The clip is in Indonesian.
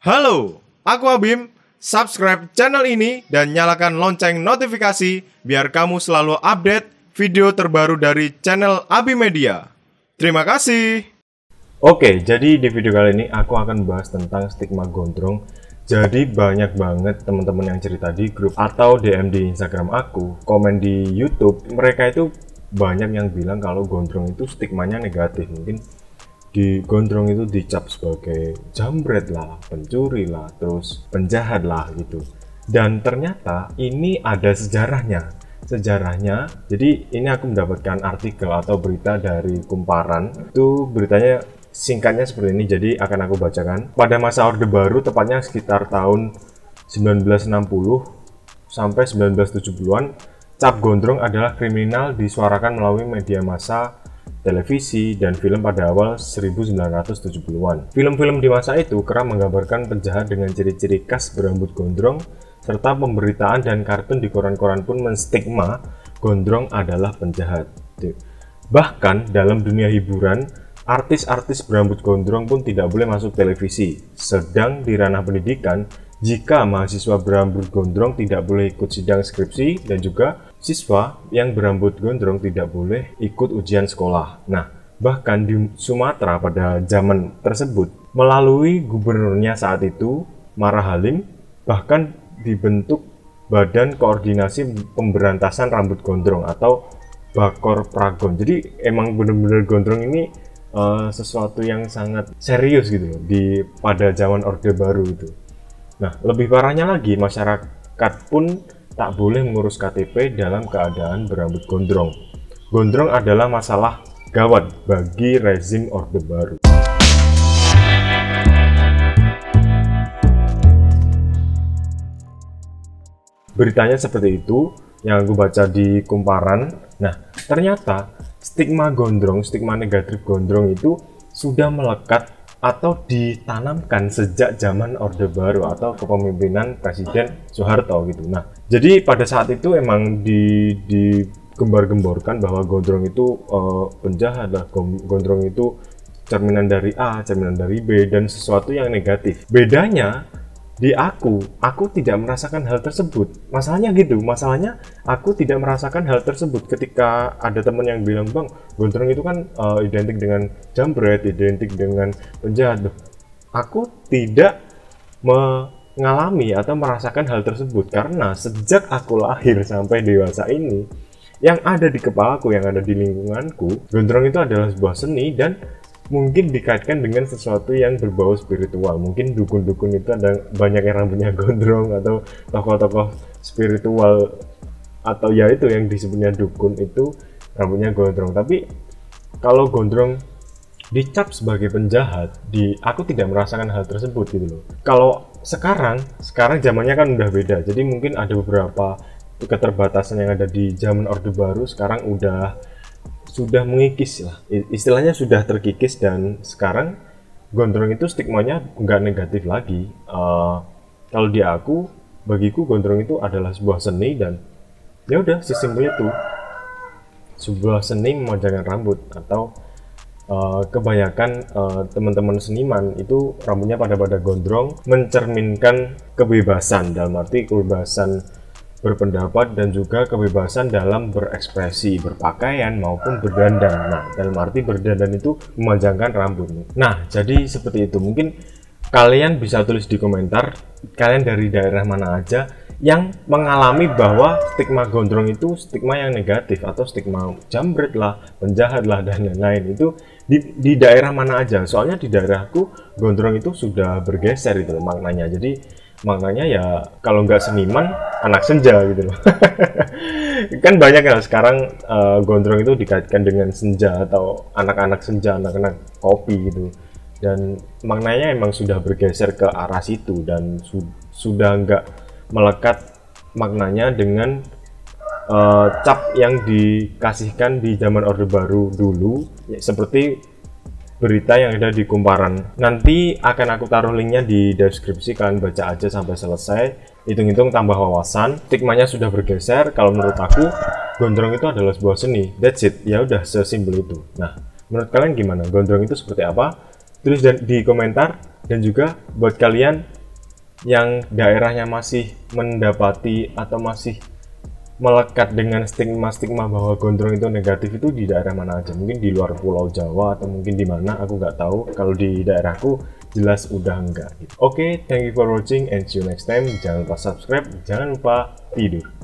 Halo, aku Abim. Subscribe channel ini dan nyalakan lonceng notifikasi biar kamu selalu update video terbaru dari channel Abim Media. Terima kasih. Oke, jadi di video kali ini aku akan bahas tentang stigma gondrong. Jadi banyak banget teman-teman yang cerita di grup atau DM di Instagram aku, komen di YouTube, mereka itu banyak yang bilang kalau gondrong itu stigmanya negatif. Mungkin di gondrong itu dicap sebagai jambret lah, pencuri lah, terus penjahat lah gitu. Dan ternyata ini ada sejarahnya. Jadi ini aku mendapatkan artikel atau berita dari Kumparan. Itu beritanya singkatnya seperti ini, jadi akan aku bacakan. Pada masa Orde Baru, tepatnya sekitar tahun 1960 sampai 1970-an, cap gondrong adalah kriminal disuarakan melalui media massa, televisi, dan film pada awal 1970-an. Film-film di masa itu kerap menggambarkan penjahat dengan ciri-ciri khas berambut gondrong, serta pemberitaan dan kartun di koran-koran pun menstigma gondrong adalah penjahat. Bahkan dalam dunia hiburan, artis-artis berambut gondrong pun tidak boleh masuk televisi. Sedang di ranah pendidikan, jika mahasiswa berambut gondrong tidak boleh ikut sidang skripsi, dan juga siswa yang berambut gondrong tidak boleh ikut ujian sekolah. Nah, bahkan di Sumatera pada zaman tersebut, melalui gubernurnya saat itu, Mara Halim, bahkan dibentuk Badan Koordinasi Pemberantasan Rambut Gondrong atau Bakor Pragon. Jadi emang bener-bener gondrong ini sesuatu yang sangat serius gitu loh pada zaman Orde Baru itu. Nah, lebih parahnya lagi, masyarakat pun tak boleh mengurus KTP dalam keadaan berambut gondrong. Gondrong adalah masalah gawat bagi rezim Orde Baru. Beritanya seperti itu yang aku baca di Kumparan. Nah, ternyata stigma gondrong, stigma negatif gondrong itu sudah melekat atau ditanamkan sejak zaman Orde Baru atau kepemimpinan Presiden Soeharto gitu. Nah, jadi pada saat itu emang digembar-gemborkan bahwa gondrong itu penjahat lah, gondrong itu cerminan dari A, cerminan dari B, dan sesuatu yang negatif. Bedanya di aku tidak merasakan hal tersebut. Masalahnya gitu, masalahnya aku tidak merasakan hal tersebut ketika ada teman yang bilang, "Bang, gondrong itu kan identik dengan jambret, identik dengan penjahat." Aku tidak mengalami atau merasakan hal tersebut karena sejak aku lahir sampai dewasa ini, yang ada di kepalaku, yang ada di lingkunganku, gondrong itu adalah sebuah seni dan mungkin dikaitkan dengan sesuatu yang berbau spiritual. Mungkin dukun-dukun itu ada banyak yang rambutnya gondrong, atau tokoh-tokoh spiritual, atau ya itu yang disebutnya dukun itu rambutnya gondrong. Tapi kalau gondrong dicap sebagai penjahat, aku tidak merasakan hal tersebut gitu loh. Kalau sekarang zamannya kan udah beda. Jadi mungkin ada beberapa keterbatasan yang ada di zaman Orde Baru sekarang sudah mengikis lah, istilahnya sudah terkikis, dan sekarang gondrong itu stigmanya nggak negatif lagi. Kalau bagiku gondrong itu adalah sebuah seni, dan ya udah, sesimpel itu, sebuah seni memanjangkan rambut. Atau kebanyakan teman-teman seniman itu rambutnya pada gondrong, mencerminkan kebebasan, dalam arti kebebasan berpendapat dan juga kebebasan dalam berekspresi, berpakaian maupun berdandan. Nah, dalam arti berdandan itu memanjangkan rambut. Nah, jadi seperti itu. Mungkin kalian bisa tulis di komentar, kalian dari daerah mana aja yang mengalami bahwa stigma gondrong itu stigma yang negatif, atau stigma jambret lah, penjahat lah, dan lain-lain. Itu di daerah mana aja. Soalnya di daerahku gondrong itu sudah bergeser itu maknanya. Jadi maknanya ya kalau nggak seniman, anak senja gitu loh. Kan banyak ya sekarang gondrong itu dikaitkan dengan senja, atau anak-anak senja, anak-anak kopi gitu. Dan maknanya emang sudah bergeser ke arah situ, dan sudah nggak melekat maknanya dengan cap yang dikasihkan di zaman Orde Baru dulu, ya, seperti berita yang ada di Kumparan. Nanti akan aku taruh linknya di deskripsi, kalian baca aja sampai selesai, hitung-hitung tambah wawasan. Stigmanya sudah bergeser. Kalau menurut aku, gondrong itu adalah sebuah seni. That's it, ya udah, sesimpel itu. Nah, menurut kalian gimana? Gondrong itu seperti apa? tulis di komentar. Dan juga buat kalian yang daerahnya masih mendapati atau masih melekat dengan stigma-stigma bahwa gondrong itu negatif, itu di daerah mana aja? Mungkin di luar Pulau Jawa atau mungkin di mana, aku nggak tahu. Kalau di daerahku jelas udah enggak gitu. Oke, thank you for watching and see you next time. Jangan lupa subscribe, jangan lupa tidur.